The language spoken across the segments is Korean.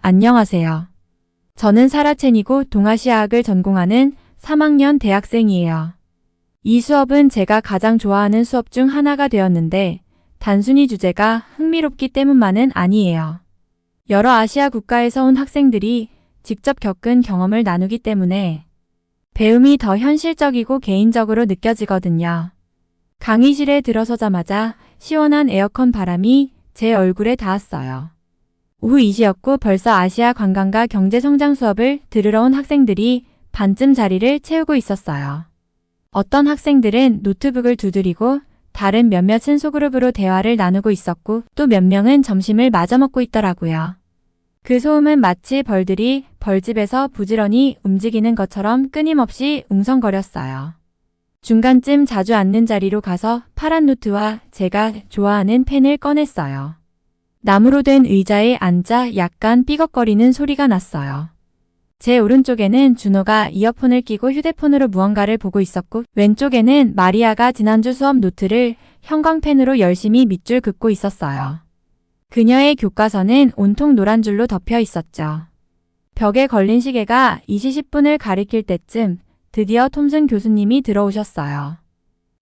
안녕하세요. 저는 사라첸이고 동아시아학을 전공하는 3학년 대학생이에요. 이 수업은 제가 가장 좋아하는 수업 중 하나가 되었는데 단순히 주제가 흥미롭기 때문만은 아니에요. 여러 아시아 국가에서 온 학생들이 직접 겪은 경험을 나누기 때문에 배움이 더 현실적이고 개인적으로 느껴지거든요. 강의실에 들어서자마자 시원한 에어컨 바람이 제 얼굴에 닿았어요. 오후 2시였고 벌써 아시아 관광과 경제성장 수업을 들으러 온 학생들이 반쯤 자리를 채우고 있었어요. 어떤 학생들은 노트북을 두드리고 다른 몇몇은 소그룹으로 대화를 나누고 있었고 또 몇 명은 점심을 마저 먹고 있더라고요. 그 소음은 마치 벌들이 벌집에서 부지런히 움직이는 것처럼 끊임없이 웅성거렸어요. 중간쯤 자주 앉는 자리로 가서 파란 노트와 제가 좋아하는 펜을 꺼냈어요. 나무로 된 의자에 앉아 약간 삐걱거리는 소리가 났어요. 제 오른쪽에는 준호가 이어폰을 끼고 휴대폰으로 무언가를 보고 있었고 왼쪽에는 마리아가 지난주 수업 노트를 형광펜으로 열심히 밑줄 긋고 있었어요. 그녀의 교과서는 온통 노란 줄로 덮여 있었죠. 벽에 걸린 시계가 2시 10분을 가리킬 때쯤 드디어 톰슨 교수님이 들어오셨어요.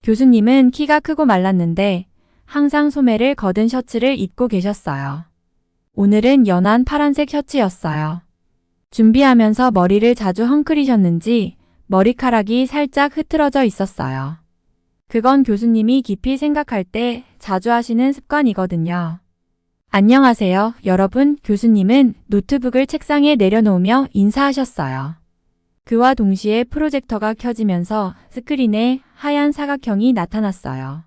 교수님은 키가 크고 말랐는데 항상 소매를 거둔 셔츠를 입고 계셨어요. 오늘은 연한 파란색 셔츠였어요. 준비하면서 머리를 자주 헝클이셨는지 머리카락이 살짝 흐트러져 있었어요. 그건 교수님이 깊이 생각할 때 자주 하시는 습관이거든요. 안녕하세요, 여러분. 교수님은 노트북을 책상에 내려놓으며 인사하셨어요. 그와 동시에 프로젝터가 켜지면서 스크린에 하얀 사각형이 나타났어요.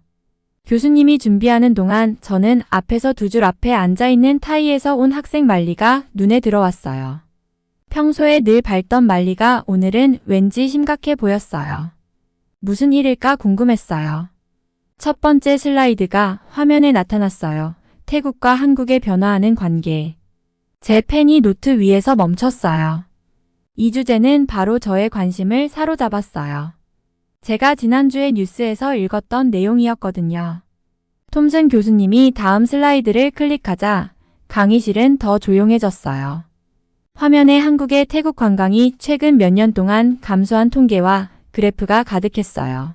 교수님이 준비하는 동안 저는 앞에서 두 줄 앞에 앉아있는 타이에서 온 학생 말리가 눈에 들어왔어요. 평소에 늘 밝던 말리가 오늘은 왠지 심각해 보였어요. 무슨 일일까 궁금했어요. 첫 번째 슬라이드가 화면에 나타났어요. 태국과 한국의 변화하는 관계. 제 펜이 노트 위에서 멈췄어요. 이 주제는 바로 저의 관심을 사로잡았어요. 제가 지난주에 뉴스에서 읽었던 내용이었거든요. 톰슨 교수님이 다음 슬라이드를 클릭하자 강의실은 더 조용해졌어요. 화면에 한국의 태국 관광이 최근 몇 년 동안 감소한 통계와 그래프가 가득했어요.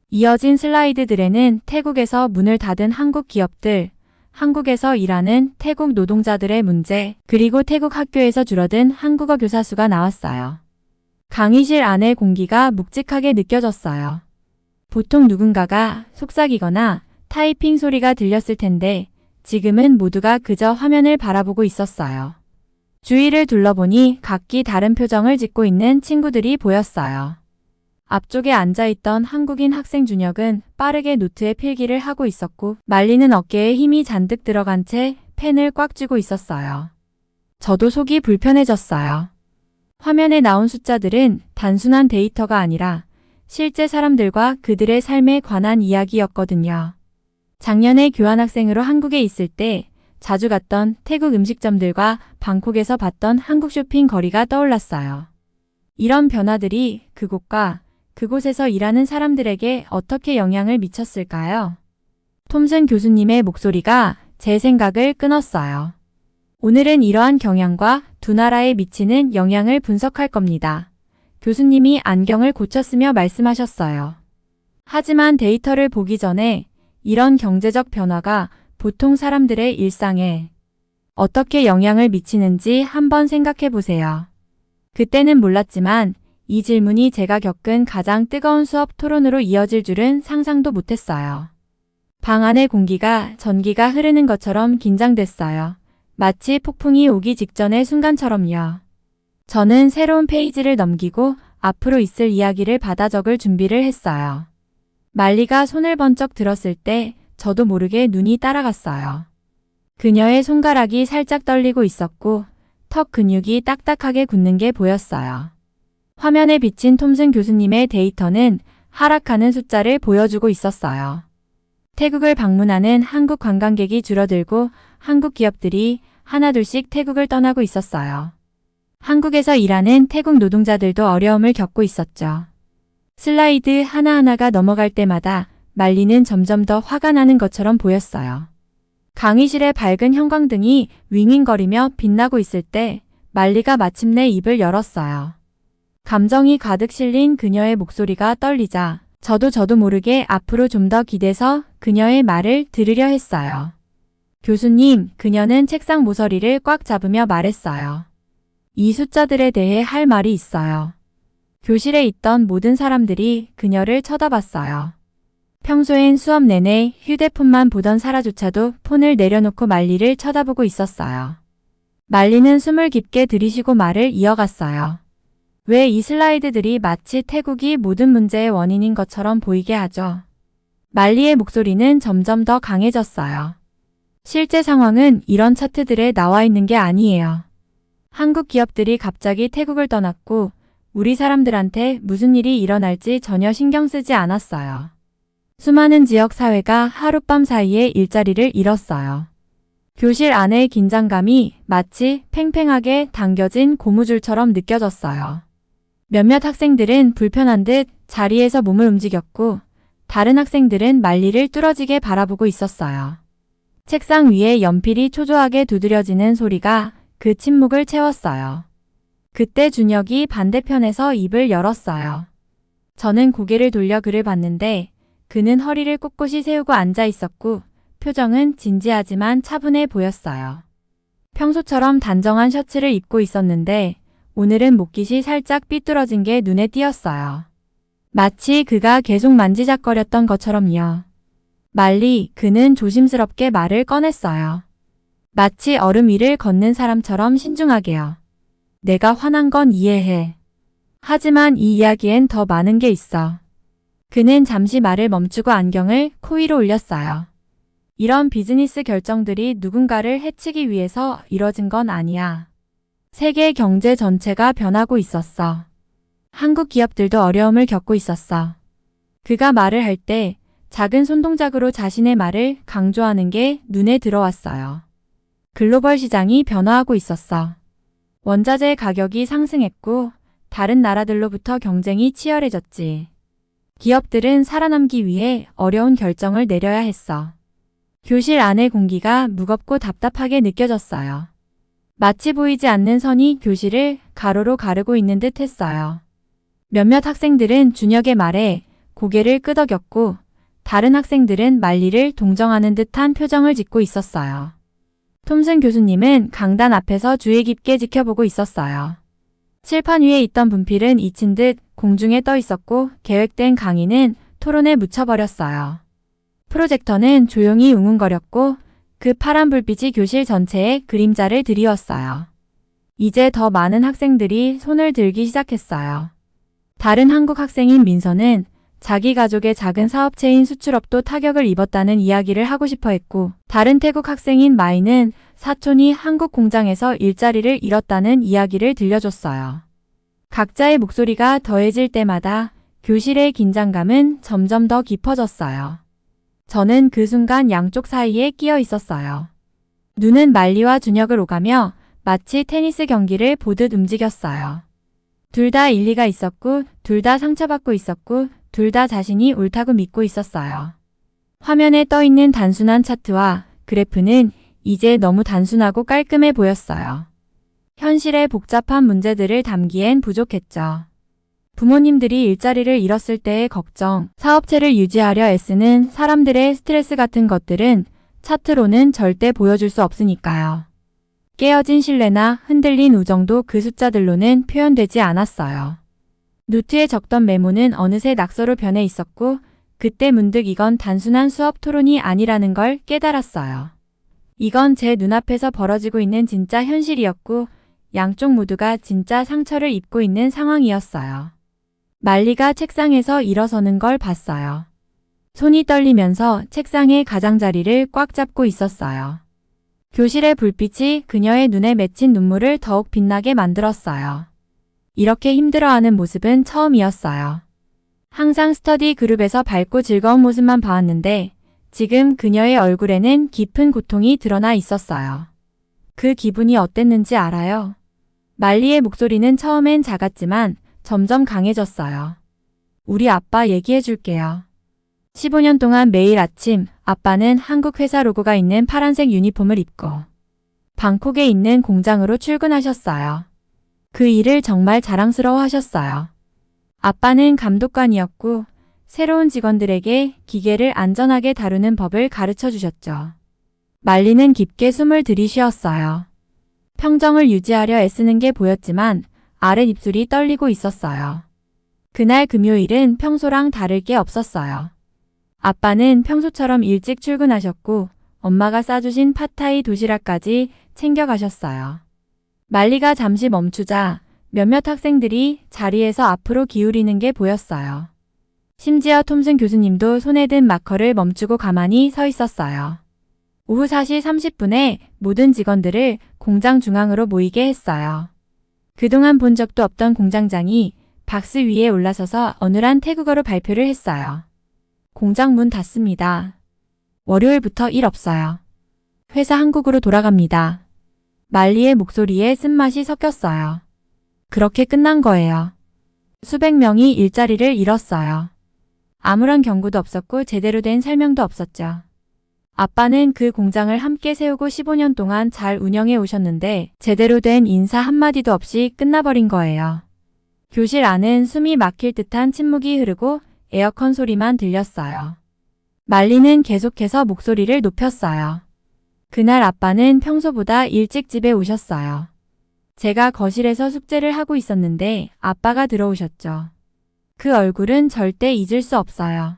이어진 슬라이드들에는 태국에서 문을 닫은 한국 기업들, 한국에서 일하는 태국 노동자들의 문제, 그리고 태국 학교에서 줄어든 한국어 교사 수가 나왔어요. 강의실 안의 공기가 묵직하게 느껴졌어요. 보통 누군가가 속삭이거나 타이핑 소리가 들렸을 텐데 지금은 모두가 그저 화면을 바라보고 있었어요. 주위를 둘러보니 각기 다른 표정을 짓고 있는 친구들이 보였어요. 앞쪽에 앉아있던 한국인 학생 준혁은 빠르게 노트에 필기를 하고 있었고 말리는 어깨에 힘이 잔뜩 들어간 채 펜을 꽉 쥐고 있었어요. 저도 속이 불편해졌어요. 화면에 나온 숫자들은 단순한 데이터가 아니라 실제 사람들과 그들의 삶에 관한 이야기였거든요. 작년에 교환학생으로 한국에 있을 때 자주 갔던 태국 음식점들과 방콕에서 봤던 한국 쇼핑 거리가 떠올랐어요. 이런 변화들이 그곳과 그곳에서 일하는 사람들에게 어떻게 영향을 미쳤을까요? 톰슨 교수님의 목소리가 제 생각을 끊었어요. 오늘은 이러한 경향과 두 나라에 미치는 영향을 분석할 겁니다. 교수님이 안경을 고쳤으며 말씀하셨어요. 하지만 데이터를 보기 전에 이런 경제적 변화가 보통 사람들의 일상에 어떻게 영향을 미치는지 한번 생각해 보세요. 그때는 몰랐지만 이 질문이 제가 겪은 가장 뜨거운 수업 토론으로 이어질 줄은 상상도 못했어요. 방 안의 공기가 전기가 흐르는 것처럼 긴장됐어요. 마치 폭풍이 오기 직전의 순간처럼요. 저는 새로운 페이지를 넘기고 앞으로 있을 이야기를 받아 적을 준비를 했어요. 말리가 손을 번쩍 들었을 때 저도 모르게 눈이 따라갔어요. 그녀의 손가락이 살짝 떨리고 있었고 턱 근육이 딱딱하게 굳는 게 보였어요. 화면에 비친 톰슨 교수님의 데이터는 하락하는 숫자를 보여주고 있었어요. 태국을 방문하는 한국 관광객이 줄어들고 한국 기업들이 하나둘씩 태국을 떠나고 있었어요. 한국에서 일하는 태국 노동자들도 어려움을 겪고 있었죠. 슬라이드 하나하나가 넘어갈 때마다 말리는 점점 더 화가 나는 것처럼 보였어요. 강의실의 밝은 형광등이 윙윙거리며 빛나고 있을 때 말리가 마침내 입을 열었어요. 감정이 가득 실린 그녀의 목소리가 떨리자 저도 모르게 앞으로 좀 더 기대서 그녀의 말을 들으려 했어요. 교수님, 그녀는 책상 모서리를 꽉 잡으며 말했어요. 이 숫자들에 대해 할 말이 있어요. 교실에 있던 모든 사람들이 그녀를 쳐다봤어요. 평소엔 수업 내내 휴대폰만 보던 사라조차도 폰을 내려놓고 말리를 쳐다보고 있었어요. 말리는 숨을 깊게 들이쉬고 말을 이어갔어요. 왜 이 슬라이드들이 마치 태국이 모든 문제의 원인인 것처럼 보이게 하죠? 말리의 목소리는 점점 더 강해졌어요. 실제 상황은 이런 차트들에 나와 있는 게 아니에요. 한국 기업들이 갑자기 태국을 떠났고 우리 사람들한테 무슨 일이 일어날지 전혀 신경 쓰지 않았어요. 수많은 지역 사회가 하룻밤 사이에 일자리를 잃었어요. 교실 안의 긴장감이 마치 팽팽하게 당겨진 고무줄처럼 느껴졌어요. 몇몇 학생들은 불편한 듯 자리에서 몸을 움직였고 다른 학생들은 말리를 뚫어지게 바라보고 있었어요. 책상 위에 연필이 초조하게 두드려지는 소리가 그 침묵을 채웠어요. 그때 준혁이 반대편에서 입을 열었어요. 저는 고개를 돌려 그를 봤는데 그는 허리를 꼿꼿이 세우고 앉아 있었고 표정은 진지하지만 차분해 보였어요. 평소처럼 단정한 셔츠를 입고 있었는데 오늘은 목깃이 살짝 삐뚤어진 게 눈에 띄었어요. 마치 그가 계속 만지작거렸던 것처럼요. 말리, 그는 조심스럽게 말을 꺼냈어요. 마치 얼음 위를 걷는 사람처럼 신중하게요. 내가 화난 건 이해해. 하지만 이 이야기엔 더 많은 게 있어. 그는 잠시 말을 멈추고 안경을 코 위로 올렸어요. 이런 비즈니스 결정들이 누군가를 해치기 위해서 이뤄진 건 아니야. 세계 경제 전체가 변하고 있었어. 한국 기업들도 어려움을 겪고 있었어. 그가 말을 할 때 작은 손동작으로 자신의 말을 강조하는 게 눈에 들어왔어요. 글로벌 시장이 변화하고 있었어. 원자재 가격이 상승했고 다른 나라들로부터 경쟁이 치열해졌지. 기업들은 살아남기 위해 어려운 결정을 내려야 했어. 교실 안의 공기가 무겁고 답답하게 느껴졌어요. 마치 보이지 않는 선이 교실을 가로로 가르고 있는 듯 했어요. 몇몇 학생들은 준혁의 말에 고개를 끄덕였고 다른 학생들은 말리를 동정하는 듯한 표정을 짓고 있었어요. 톰슨 교수님은 강단 앞에서 주의 깊게 지켜보고 있었어요. 칠판 위에 있던 분필은 잊힌 듯 공중에 떠 있었고 계획된 강의는 토론에 묻혀버렸어요. 프로젝터는 조용히 웅웅거렸고 그 파란 불빛이 교실 전체에 그림자를 드리웠어요. 이제 더 많은 학생들이 손을 들기 시작했어요. 다른 한국 학생인 민서는 자기 가족의 작은 사업체인 수출업도 타격을 입었다는 이야기를 하고 싶어 했고 다른 태국 학생인 마이는 사촌이 한국 공장에서 일자리를 잃었다는 이야기를 들려줬어요. 각자의 목소리가 더해질 때마다 교실의 긴장감은 점점 더 깊어졌어요. 저는 그 순간 양쪽 사이에 끼어 있었어요. 눈은 말리와 준혁을 오가며 마치 테니스 경기를 보듯 움직였어요. 둘 다 일리가 있었고 둘 다 상처받고 있었고 둘 다 자신이 옳다고 믿고 있었어요. 화면에 떠있는 단순한 차트와 그래프는 이제 너무 단순하고 깔끔해 보였어요. 현실의 복잡한 문제들을 담기엔 부족했죠. 부모님들이 일자리를 잃었을 때의 걱정, 사업체를 유지하려 애쓰는 사람들의 스트레스 같은 것들은 차트로는 절대 보여줄 수 없으니까요. 깨어진 신뢰나 흔들린 우정도 그 숫자들로는 표현되지 않았어요. 노트에 적던 메모는 어느새 낙서로 변해 있었고 그때 문득 이건 단순한 수업 토론이 아니라는 걸 깨달았어요. 이건 제 눈앞에서 벌어지고 있는 진짜 현실이었고 양쪽 모두가 진짜 상처를 입고 있는 상황이었어요. 말리가 책상에서 일어서는 걸 봤어요. 손이 떨리면서 책상의 가장자리를 꽉 잡고 있었어요. 교실의 불빛이 그녀의 눈에 맺힌 눈물을 더욱 빛나게 만들었어요. 이렇게 힘들어하는 모습은 처음이었어요. 항상 스터디 그룹에서 밝고 즐거운 모습만 봐왔는데 지금 그녀의 얼굴에는 깊은 고통이 드러나 있었어요. 그 기분이 어땠는지 알아요? 말리의 목소리는 처음엔 작았지만 점점 강해졌어요. 우리 아빠 얘기해 줄게요. 15년 동안 매일 아침 아빠는 한국 회사 로고가 있는 파란색 유니폼을 입고 방콕에 있는 공장으로 출근하셨어요. 그 일을 정말 자랑스러워 하셨어요. 아빠는 감독관이었고 새로운 직원들에게 기계를 안전하게 다루는 법을 가르쳐 주셨죠. 말리는 깊게 숨을 들이쉬었어요. 평정을 유지하려 애쓰는 게 보였지만 아랫입술이 떨리고 있었어요. 그날 금요일은 평소랑 다를 게 없었어요. 아빠는 평소처럼 일찍 출근하셨고 엄마가 싸주신 팟타이 도시락까지 챙겨가셨어요. 말리가 잠시 멈추자 몇몇 학생들이 자리에서 앞으로 기울이는 게 보였어요. 심지어 톰슨 교수님도 손에 든 마커를 멈추고 가만히 서 있었어요. 오후 4시 30분에 모든 직원들을 공장 중앙으로 모이게 했어요. 그동안 본 적도 없던 공장장이 박스 위에 올라서서 어눌한 태국어로 발표를 했어요. 공장 문 닫습니다. 월요일부터 일 없어요. 회사 한국으로 돌아갑니다. 말리의 목소리에 쓴맛이 섞였어요. 그렇게 끝난 거예요. 수백 명이 일자리를 잃었어요. 아무런 경고도 없었고 제대로 된 설명도 없었죠. 아빠는 그 공장을 함께 세우고 15년 동안 잘 운영해 오셨는데 제대로 된 인사 한마디도 없이 끝나버린 거예요. 교실 안은 숨이 막힐 듯한 침묵이 흐르고 에어컨 소리만 들렸어요. 말리는 계속해서 목소리를 높였어요. 그날 아빠는 평소보다 일찍 집에 오셨어요. 제가 거실에서 숙제를 하고 있었는데 아빠가 들어오셨죠. 그 얼굴은 절대 잊을 수 없어요.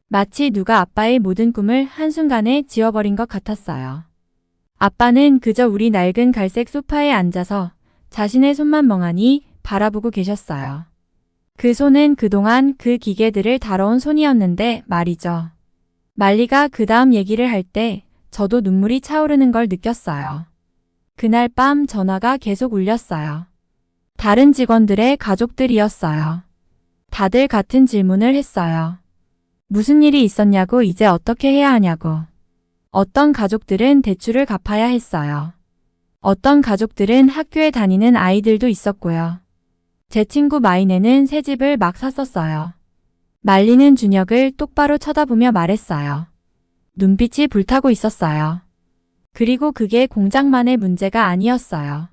마치 누가 아빠의 모든 꿈을 한순간에 지워버린 것 같았어요. 아빠는 그저 우리 낡은 갈색 소파에 앉아서 자신의 손만 멍하니 바라보고 계셨어요. 그 손은 그동안 그 기계들을 다뤄온 손이었는데 말이죠. 말리가 그 다음 얘기를 할 때 저도 눈물이 차오르는 걸 느꼈어요. 그날 밤 전화가 계속 울렸어요. 다른 직원들의 가족들이었어요. 다들 같은 질문을 했어요. 무슨 일이 있었냐고, 이제 어떻게 해야 하냐고. 어떤 가족들은 대출을 갚아야 했어요. 어떤 가족들은 학교에 다니는 아이들도 있었고요. 제 친구 마이네는 새 집을 막 샀었어요. 말리는 준혁을 똑바로 쳐다보며 말했어요. 눈빛이 불타고 있었어요. 그리고 그게 공장만의 문제가 아니었어요.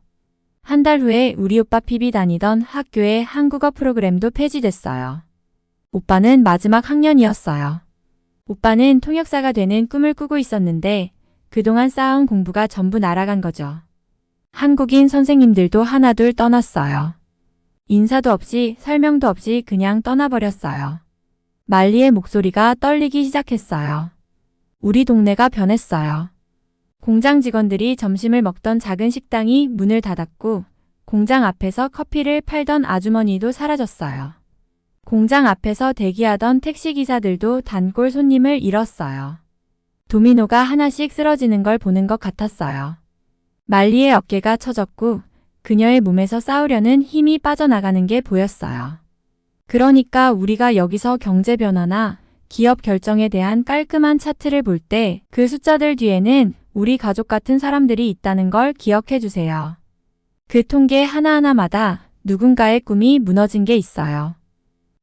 한 달 후에 우리 오빠 피비 다니던 학교의 한국어 프로그램도 폐지됐어요. 오빠는 마지막 학년이었어요. 오빠는 통역사가 되는 꿈을 꾸고 있었는데 그동안 쌓아온 공부가 전부 날아간 거죠. 한국인 선생님들도 하나둘 떠났어요. 인사도 없이 설명도 없이 그냥 떠나버렸어요. 말리의 목소리가 떨리기 시작했어요. 우리 동네가 변했어요. 공장 직원들이 점심을 먹던 작은 식당이 문을 닫았고 공장 앞에서 커피를 팔던 아주머니도 사라졌어요. 공장 앞에서 대기하던 택시기사들도 단골 손님을 잃었어요. 도미노가 하나씩 쓰러지는 걸 보는 것 같았어요. 말리의 어깨가 처졌고 그녀의 몸에서 싸우려는 힘이 빠져나가는 게 보였어요. 그러니까 우리가 여기서 경제 변화나 기업 결정에 대한 깔끔한 차트를 볼 때 그 숫자들 뒤에는 우리 가족 같은 사람들이 있다는 걸 기억해 주세요. 그 통계 하나하나마다 누군가의 꿈이 무너진 게 있어요.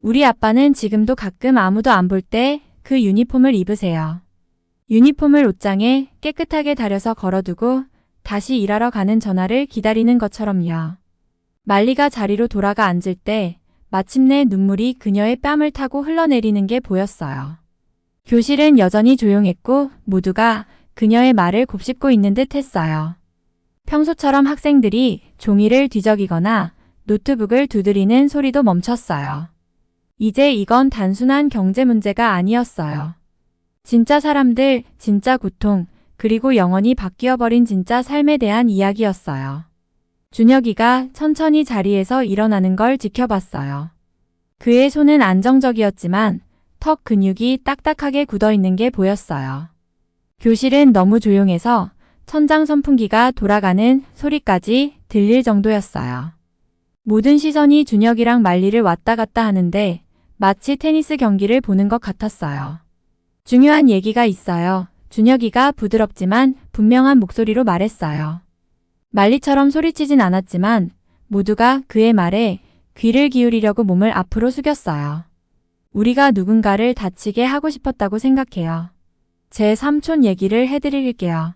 우리 아빠는 지금도 가끔 아무도 안 볼 때 그 유니폼을 입으세요. 유니폼을 옷장에 깨끗하게 다려서 걸어두고 다시 일하러 가는 전화를 기다리는 것처럼요. 말리가 자리로 돌아가 앉을 때 마침내 눈물이 그녀의 뺨을 타고 흘러내리는 게 보였어요. 교실은 여전히 조용했고 모두가 그녀의 말을 곱씹고 있는 듯 했어요. 평소처럼 학생들이 종이를 뒤적이거나 노트북을 두드리는 소리도 멈췄어요. 이제 이건 단순한 경제 문제가 아니었어요. 진짜 사람들, 진짜 고통, 그리고 영원히 바뀌어버린 진짜 삶에 대한 이야기였어요. 준혁이가 천천히 자리에서 일어나는 걸 지켜봤어요. 그의 손은 안정적이었지만 턱 근육이 딱딱하게 굳어있는 게 보였어요. 교실은 너무 조용해서 천장 선풍기가 돌아가는 소리까지 들릴 정도였어요. 모든 시선이 준혁이랑 말리를 왔다 갔다 하는데 마치 테니스 경기를 보는 것 같았어요. 중요한 얘기가 있어요. 준혁이가 부드럽지만 분명한 목소리로 말했어요. 말리처럼 소리치진 않았지만 모두가 그의 말에 귀를 기울이려고 몸을 앞으로 숙였어요. 우리가 누군가를 다치게 하고 싶었다고 생각해요. 제 삼촌 얘기를 해드릴게요.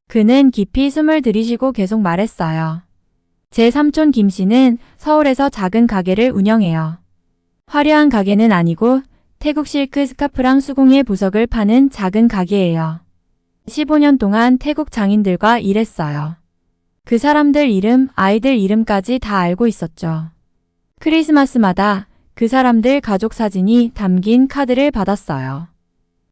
그는 깊이 숨을 들이쉬고 계속 말했어요. 제 삼촌 김 씨는 서울에서 작은 가게를 운영해요. 화려한 가게는 아니고 태국 실크 스카프랑 수공예 보석을 파는 작은 가게예요. 15년 동안 태국 장인들과 일했어요. 그 사람들 이름, 아이들 이름까지 다 알고 있었죠. 크리스마스마다 그 사람들 가족 사진이 담긴 카드를 받았어요.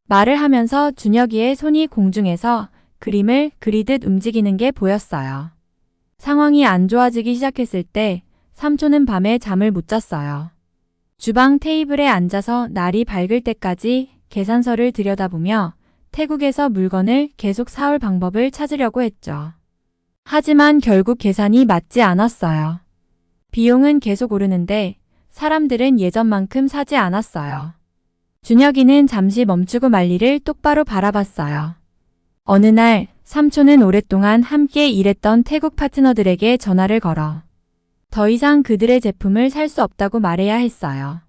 말을 하면서 준혁이의 손이 공중에서 그림을 그리듯 움직이는 게 보였어요. 상황이 안 좋아지기 시작했을 때 삼촌은 밤에 잠을 못 잤어요. 주방 테이블에 앉아서 날이 밝을 때까지 계산서를 들여다보며 태국에서 물건을 계속 사올 방법을 찾으려고 했죠. 하지만 결국 계산이 맞지 않았어요. 비용은 계속 오르는데 사람들은 예전만큼 사지 않았어요. 준혁이는 잠시 멈추고 말리를 똑바로 바라봤어요. 어느 날 삼촌은 오랫동안 함께 일했던 태국 파트너들에게 전화를 걸어 더 이상 그들의 제품을 살 수 없다고 말해야 했어요.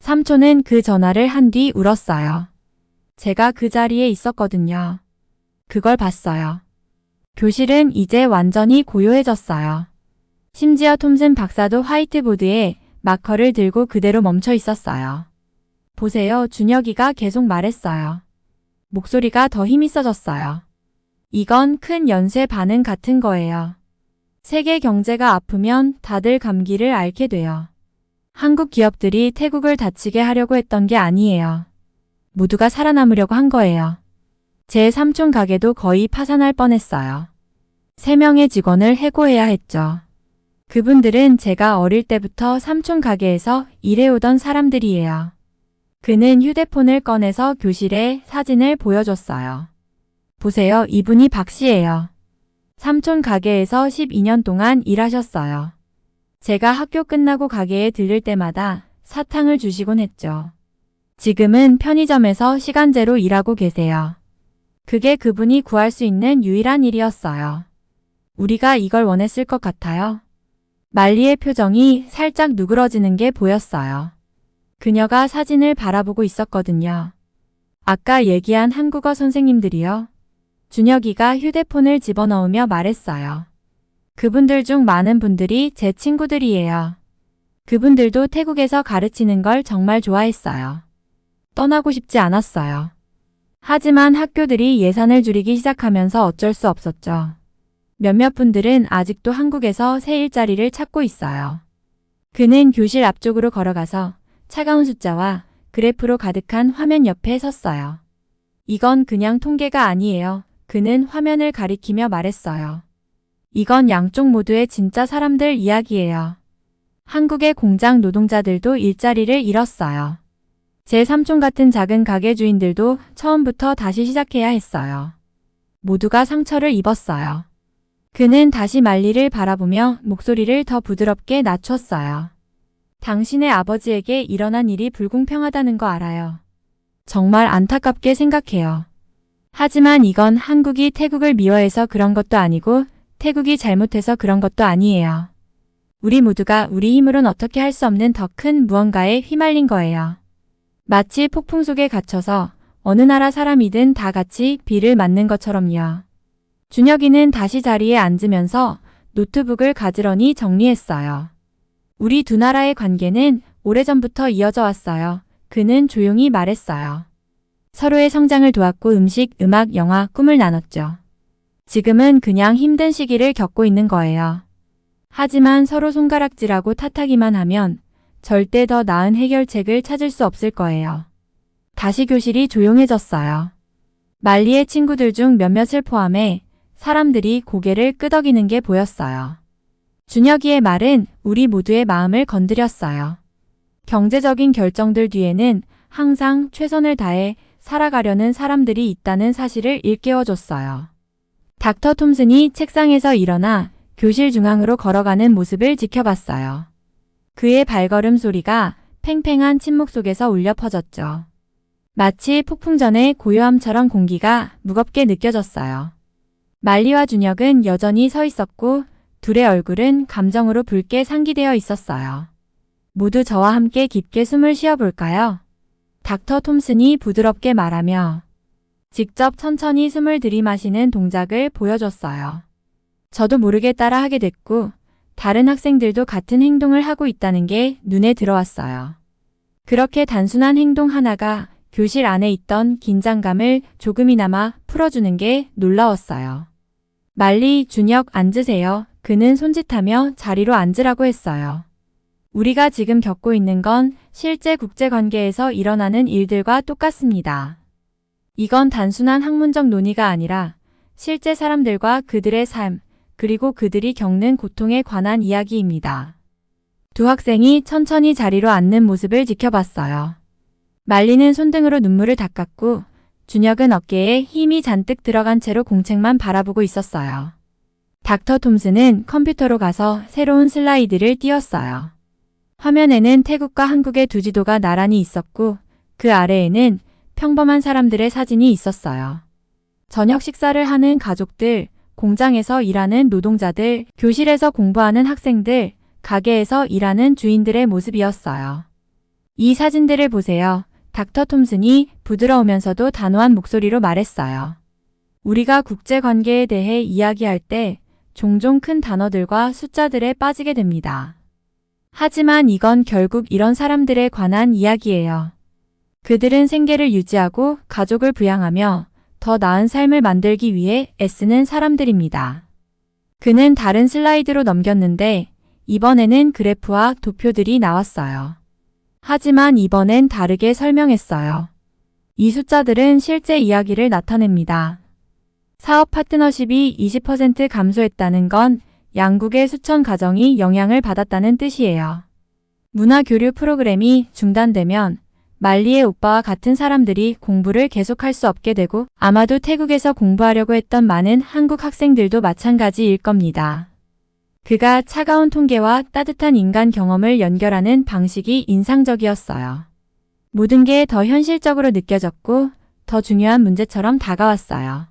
삼촌은 그 전화를 한 뒤 울었어요. 제가 그 자리에 있었거든요. 그걸 봤어요. 교실은 이제 완전히 고요해졌어요. 심지어 톰슨 박사도 화이트보드에 마커를 들고 그대로 멈춰 있었어요. 보세요, 준혁이가 계속 말했어요. 목소리가 더 힘이 써졌어요. 이건 큰 연쇄 반응 같은 거예요. 세계 경제가 아프면 다들 감기를 앓게 돼요. 한국 기업들이 태국을 다치게 하려고 했던 게 아니에요. 모두가 살아남으려고 한 거예요. 제 삼촌 가게도 거의 파산할 뻔했어요. 3명의 직원을 해고해야 했죠. 그분들은 제가 어릴 때부터 삼촌 가게에서 일해오던 사람들이에요. 그는 휴대폰을 꺼내서 교실에 사진을 보여줬어요. 보세요, 이분이 박 씨예요. 삼촌 가게에서 12년 동안 일하셨어요. 제가 학교 끝나고 가게에 들릴 때마다 사탕을 주시곤 했죠. 지금은 편의점에서 시간제로 일하고 계세요. 그게 그분이 구할 수 있는 유일한 일이었어요. 우리가 이걸 원했을 것 같아요. 말리의 표정이 살짝 누그러지는 게 보였어요. 그녀가 사진을 바라보고 있었거든요. 아까 얘기한 한국어 선생님들이요. 준혁이가 휴대폰을 집어넣으며 말했어요. 그분들 중 많은 분들이 제 친구들이에요. 그분들도 태국에서 가르치는 걸 정말 좋아했어요. 떠나고 싶지 않았어요. 하지만 학교들이 예산을 줄이기 시작하면서 어쩔 수 없었죠. 몇몇 분들은 아직도 한국에서 새 일자리를 찾고 있어요. 그는 교실 앞쪽으로 걸어가서 차가운 숫자와 그래프로 가득한 화면 옆에 섰어요. 이건 그냥 통계가 아니에요. 그는 화면을 가리키며 말했어요. 이건 양쪽 모두의 진짜 사람들 이야기예요. 한국의 공장 노동자들도 일자리를 잃었어요. 제 삼촌 같은 작은 가게 주인들도 처음부터 다시 시작해야 했어요. 모두가 상처를 입었어요. 그는 다시 말리를 바라보며 목소리를 더 부드럽게 낮췄어요. 당신의 아버지에게 일어난 일이 불공평하다는 거 알아요. 정말 안타깝게 생각해요. 하지만 이건 한국이 태국을 미워해서 그런 것도 아니고 태국이 잘못해서 그런 것도 아니에요. 우리 모두가 우리 힘으론 어떻게 할 수 없는 더 큰 무언가에 휘말린 거예요. 마치 폭풍 속에 갇혀서 어느 나라 사람이든 다 같이 비를 맞는 것처럼요. 준혁이는 다시 자리에 앉으면서 노트북을 가지런히 정리했어요. 우리 두 나라의 관계는 오래전부터 이어져 왔어요. 그는 조용히 말했어요. 서로의 성장을 도왔고 음식, 음악, 영화, 꿈을 나눴죠. 지금은 그냥 힘든 시기를 겪고 있는 거예요. 하지만 서로 손가락질하고 탓하기만 하면 절대 더 나은 해결책을 찾을 수 없을 거예요. 다시 교실이 조용해졌어요. 말리의 친구들 중 몇몇을 포함해 사람들이 고개를 끄덕이는 게 보였어요. 준혁이의 말은 우리 모두의 마음을 건드렸어요. 경제적인 결정들 뒤에는 항상 최선을 다해 살아가려는 사람들이 있다는 사실을 일깨워줬어요. 닥터 톰슨이 책상에서 일어나 교실 중앙으로 걸어가는 모습을 지켜봤어요. 그의 발걸음 소리가 팽팽한 침묵 속에서 울려 퍼졌죠. 마치 폭풍 전의 고요함처럼 공기가 무겁게 느껴졌어요. 말리와 준혁은 여전히 서 있었고 둘의 얼굴은 감정으로 붉게 상기되어 있었어요. 모두 저와 함께 깊게 숨을 쉬어볼까요? 닥터 톰슨이 부드럽게 말하며 직접 천천히 숨을 들이마시는 동작을 보여줬어요. 저도 모르게 따라하게 됐고 다른 학생들도 같은 행동을 하고 있다는 게 눈에 들어왔어요. 그렇게 단순한 행동 하나가 교실 안에 있던 긴장감을 조금이나마 풀어주는 게 놀라웠어요. 말리, 준혁 앉으세요. 그는 손짓하며 자리로 앉으라고 했어요. 우리가 지금 겪고 있는 건 실제 국제관계에서 일어나는 일들과 똑같습니다. 이건 단순한 학문적 논의가 아니라 실제 사람들과 그들의 삶, 그리고 그들이 겪는 고통에 관한 이야기입니다. 두 학생이 천천히 자리로 앉는 모습을 지켜봤어요. 말리는 손등으로 눈물을 닦았고 준혁은 어깨에 힘이 잔뜩 들어간 채로 공책만 바라보고 있었어요. 닥터 톰슨은 컴퓨터로 가서 새로운 슬라이드를 띄웠어요. 화면에는 태국과 한국의 두 지도가 나란히 있었고 그 아래에는 평범한 사람들의 사진이 있었어요. 저녁 식사를 하는 가족들, 공장에서 일하는 노동자들, 교실에서 공부하는 학생들, 가게에서 일하는 주인들의 모습이었어요. 이 사진들을 보세요. 닥터 톰슨이 부드러우면서도 단호한 목소리로 말했어요. 우리가 국제관계에 대해 이야기할 때 종종 큰 단어들과 숫자들에 빠지게 됩니다. 하지만 이건 결국 이런 사람들에 관한 이야기예요. 그들은 생계를 유지하고 가족을 부양하며 더 나은 삶을 만들기 위해 애쓰는 사람들입니다. 그는 다른 슬라이드로 넘겼는데 이번에는 그래프와 도표들이 나왔어요. 하지만 이번엔 다르게 설명했어요. 이 숫자들은 실제 이야기를 나타냅니다. 사업 파트너십이 20% 감소했다는 건 양국의 수천 가정이 영향을 받았다는 뜻이에요. 문화 교류 프로그램이 중단되면 말리의 오빠와 같은 사람들이 공부를 계속할 수 없게 되고 아마도 태국에서 공부하려고 했던 많은 한국 학생들도 마찬가지일 겁니다. 그가 차가운 통계와 따뜻한 인간 경험을 연결하는 방식이 인상적이었어요. 모든 게 더 현실적으로 느껴졌고 더 중요한 문제처럼 다가왔어요.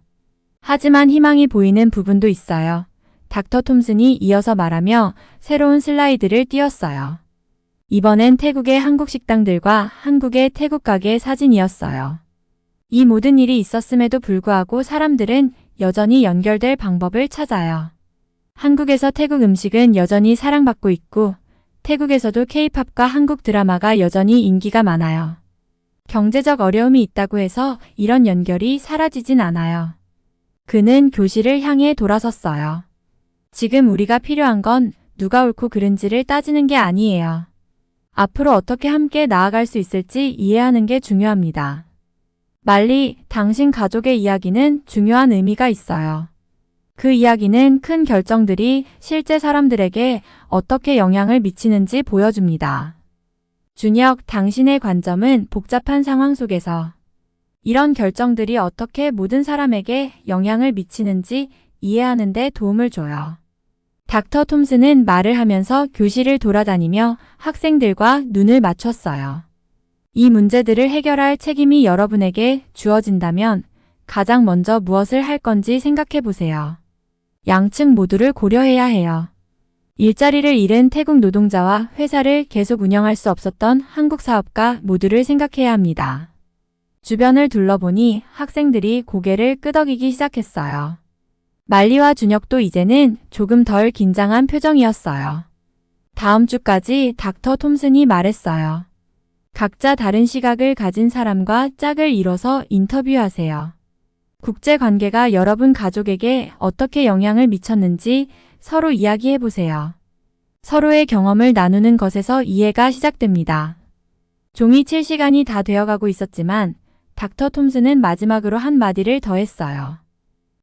하지만 희망이 보이는 부분도 있어요. 닥터 톰슨이 이어서 말하며 새로운 슬라이드를 띄웠어요. 이번엔 태국의 한국 식당들과 한국의 태국 가게 사진이었어요. 이 모든 일이 있었음에도 불구하고 사람들은 여전히 연결될 방법을 찾아요. 한국에서 태국 음식은 여전히 사랑받고 있고 태국에서도 K-팝과 한국 드라마가 여전히 인기가 많아요. 경제적 어려움이 있다고 해서 이런 연결이 사라지진 않아요. 그는 교실을 향해 돌아섰어요. 지금 우리가 필요한 건 누가 옳고 그른지를 따지는 게 아니에요. 앞으로 어떻게 함께 나아갈 수 있을지 이해하는 게 중요합니다. 말리, 당신 가족의 이야기는 중요한 의미가 있어요. 그 이야기는 큰 결정들이 실제 사람들에게 어떻게 영향을 미치는지 보여줍니다. 준혁, 당신의 관점은 복잡한 상황 속에서 이런 결정들이 어떻게 모든 사람에게 영향을 미치는지 이해하는 데 도움을 줘요. 닥터 톰슨은 말을 하면서 교실을 돌아다니며 학생들과 눈을 맞췄어요. 이 문제들을 해결할 책임이 여러분에게 주어진다면 가장 먼저 무엇을 할 건지 생각해 보세요. 양측 모두를 고려해야 해요. 일자리를 잃은 태국 노동자와 회사를 계속 운영할 수 없었던 한국 사업가 모두를 생각해야 합니다. 주변을 둘러보니 학생들이 고개를 끄덕이기 시작했어요. 말리와 준혁도 이제는 조금 덜 긴장한 표정이었어요. 다음 주까지 닥터 톰슨이 말했어요. 각자 다른 시각을 가진 사람과 짝을 이뤄서 인터뷰하세요. 국제관계가 여러분 가족에게 어떻게 영향을 미쳤는지 서로 이야기해보세요. 서로의 경험을 나누는 것에서 이해가 시작됩니다. 종이 칠 시간이 다 되어가고 있었지만 닥터 톰슨은 마지막으로 한 마디를 더했어요.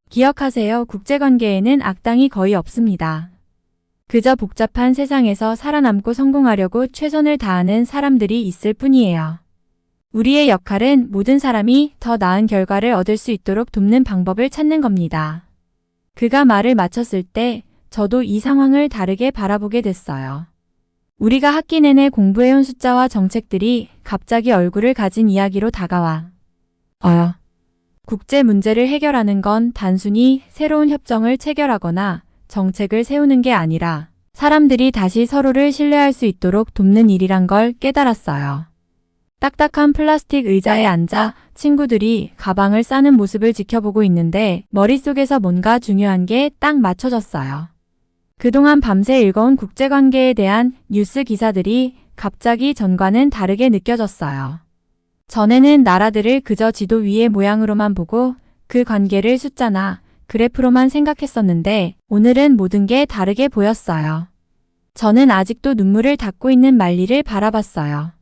기억하세요. 국제관계에는 악당이 거의 없습니다. 그저 복잡한 세상에서 살아남고 성공하려고 최선을 다하는 사람들이 있을 뿐이에요. 우리의 역할은 모든 사람이 더 나은 결과를 얻을 수 있도록 돕는 방법을 찾는 겁니다. 그가 말을 마쳤을 때 저도 이 상황을 다르게 바라보게 됐어요. 우리가 학기 내내 공부해온 숫자와 정책들이 갑자기 얼굴을 가진 이야기로 다가와 국제 문제를 해결하는 건 단순히 새로운 협정을 체결하거나 정책을 세우는 게 아니라 사람들이 다시 서로를 신뢰할 수 있도록 돕는 일이란 걸 깨달았어요. 딱딱한 플라스틱 의자에 앉아 친구들이 가방을 싸는 모습을 지켜보고 있는데 머릿속에서 뭔가 중요한 게 딱 맞춰졌어요. 그동안 밤새 읽어온 국제관계에 대한 뉴스 기사들이 갑자기 전과는 다르게 느껴졌어요. 전에는 나라들을 그저 지도 위의 모양으로만 보고 그 관계를 숫자나 그래프로만 생각했었는데 오늘은 모든 게 다르게 보였어요. 저는 아직도 눈물을 닦고 있는 말리를 바라봤어요.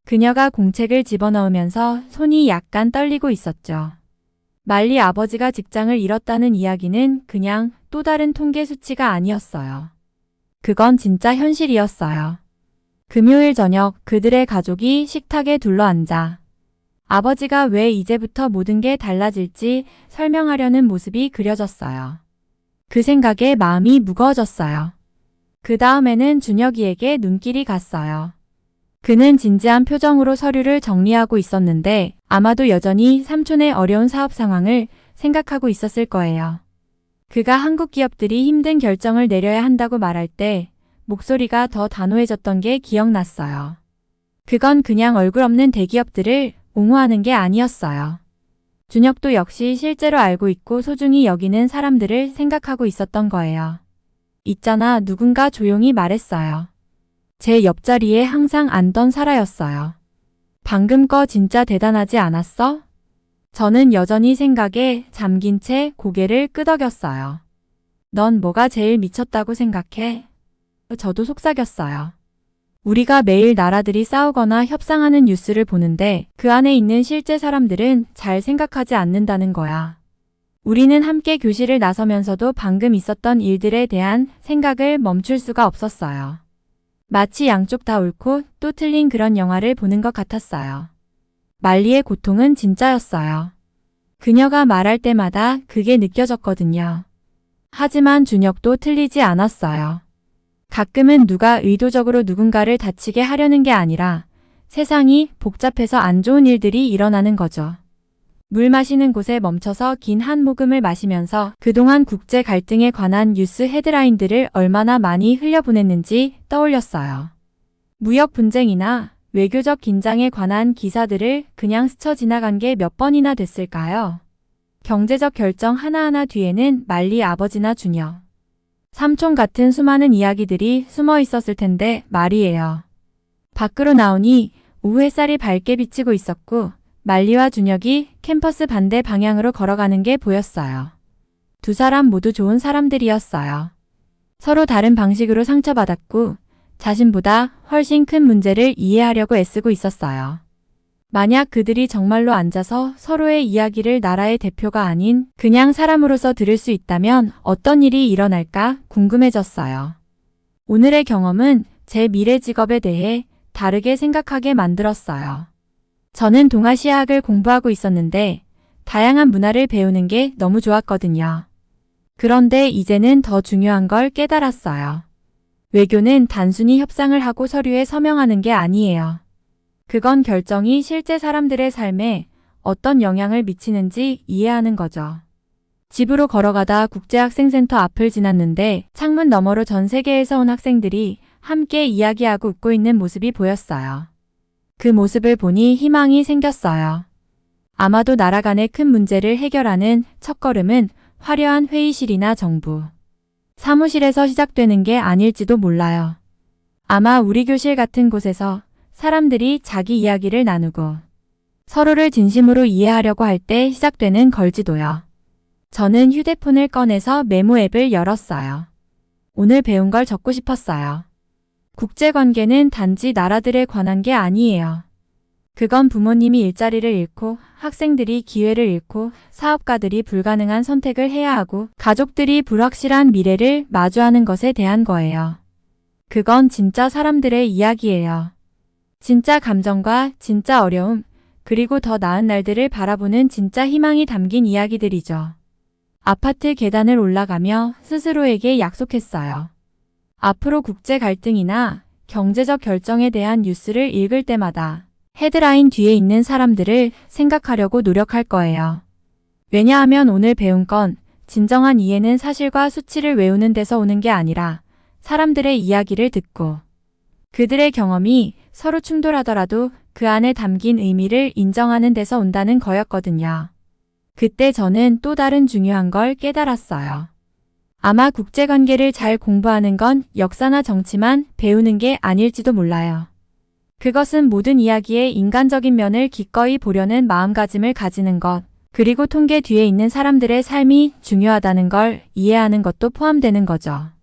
그녀가 공책을 집어넣으면서 손이 약간 떨리고 있었죠. 말리 아버지가 직장을 잃었다는 이야기는 그냥 또 다른 통계 수치가 아니었어요. 그건 진짜 현실이었어요. 금요일 저녁 그들의 가족이 식탁에 둘러앉아 아버지가 왜 이제부터 모든 게 달라질지 설명하려는 모습이 그려졌어요. 그 생각에 마음이 무거워졌어요. 그 다음에는 준혁이에게 눈길이 갔어요. 그는 진지한 표정으로 서류를 정리하고 있었는데 아마도 여전히 삼촌의 어려운 사업 상황을 생각하고 있었을 거예요. 그가 한국 기업들이 힘든 결정을 내려야 한다고 말할 때 목소리가 더 단호해졌던 게 기억났어요. 그건 그냥 얼굴 없는 대기업들을 옹호하는 게 아니었어요. 준혁도 역시 실제로 알고 있고 소중히 여기는 사람들을 생각하고 있었던 거예요. 있잖아, 누군가 조용히 말했어요. 제 옆자리에 항상 앉던 사라였어요. 방금 거 진짜 대단하지 않았어? 저는 여전히 생각에 잠긴 채 고개를 끄덕였어요. 넌 뭐가 제일 미쳤다고 생각해? 저도 속삭였어요. 우리가 매일 나라들이 싸우거나 협상하는 뉴스를 보는데 그 안에 있는 실제 사람들은 잘 생각하지 않는다는 거야. 우리는 함께 교실을 나서면서도 방금 있었던 일들에 대한 생각을 멈출 수가 없었어요. 마치 양쪽 다 옳고 또 틀린 그런 영화를 보는 것 같았어요. 말리의 고통은 진짜였어요. 그녀가 말할 때마다 그게 느껴졌거든요. 하지만 준혁도 틀리지 않았어요. 가끔은 누가 의도적으로 누군가를 다치게 하려는 게 아니라 세상이 복잡해서 안 좋은 일들이 일어나는 거죠. 물 마시는 곳에 멈춰서 긴 한 모금을 마시면서 그동안 국제 갈등에 관한 뉴스 헤드라인들을 얼마나 많이 흘려보냈는지 떠올렸어요. 무역 분쟁이나 외교적 긴장에 관한 기사들을 그냥 스쳐 지나간 게 몇 번이나 됐을까요? 경제적 결정 하나하나 뒤에는 말리 아버지나 준혁, 삼촌 같은 수많은 이야기들이 숨어 있었을 텐데 말이에요. 밖으로 나오니 오후 햇살이 밝게 비치고 있었고 말리와 준혁이 캠퍼스 반대 방향으로 걸어가는 게 보였어요. 두 사람 모두 좋은 사람들이었어요. 서로 다른 방식으로 상처받았고 자신보다 훨씬 큰 문제를 이해하려고 애쓰고 있었어요. 만약 그들이 정말로 앉아서 서로의 이야기를 나라의 대표가 아닌 그냥 사람으로서 들을 수 있다면 어떤 일이 일어날까 궁금해졌어요. 오늘의 경험은 제 미래 직업에 대해 다르게 생각하게 만들었어요. 저는 동아시아학을 공부하고 있었는데 다양한 문화를 배우는 게 너무 좋았거든요. 그런데 이제는 더 중요한 걸 깨달았어요. 외교는 단순히 협상을 하고 서류에 서명하는 게 아니에요. 그건 결정이 실제 사람들의 삶에 어떤 영향을 미치는지 이해하는 거죠. 집으로 걸어가다 국제학생센터 앞을 지났는데 창문 너머로 전 세계에서 온 학생들이 함께 이야기하고 웃고 있는 모습이 보였어요. 그 모습을 보니 희망이 생겼어요. 아마도 나라 간의 큰 문제를 해결하는 첫걸음은 화려한 회의실이나 정부, 사무실에서 시작되는 게 아닐지도 몰라요. 아마 우리 교실 같은 곳에서 사람들이 자기 이야기를 나누고 서로를 진심으로 이해하려고 할 때 시작되는 걸지도요. 저는 휴대폰을 꺼내서 메모 앱을 열었어요. 오늘 배운 걸 적고 싶었어요. 국제관계는 단지 나라들에 관한 게 아니에요. 그건 부모님이 일자리를 잃고 학생들이 기회를 잃고 사업가들이 불가능한 선택을 해야 하고 가족들이 불확실한 미래를 마주하는 것에 대한 거예요. 그건 진짜 사람들의 이야기예요. 진짜 감정과 진짜 어려움, 그리고 더 나은 날들을 바라보는 진짜 희망이 담긴 이야기들이죠. 아파트 계단을 올라가며 스스로에게 약속했어요. 앞으로 국제 갈등이나 경제적 결정에 대한 뉴스를 읽을 때마다 헤드라인 뒤에 있는 사람들을 생각하려고 노력할 거예요. 왜냐하면 오늘 배운 건 진정한 이해는 사실과 수치를 외우는 데서 오는 게 아니라 사람들의 이야기를 듣고 그들의 경험이 서로 충돌하더라도 그 안에 담긴 의미를 인정하는 데서 온다는 거였거든요. 그때 저는 또 다른 중요한 걸 깨달았어요. 아마 국제관계를 잘 공부하는 건 역사나 정치만 배우는 게 아닐지도 몰라요. 그것은 모든 이야기의 인간적인 면을 기꺼이 보려는 마음가짐을 가지는 것, 그리고 통계 뒤에 있는 사람들의 삶이 중요하다는 걸 이해하는 것도 포함되는 거죠.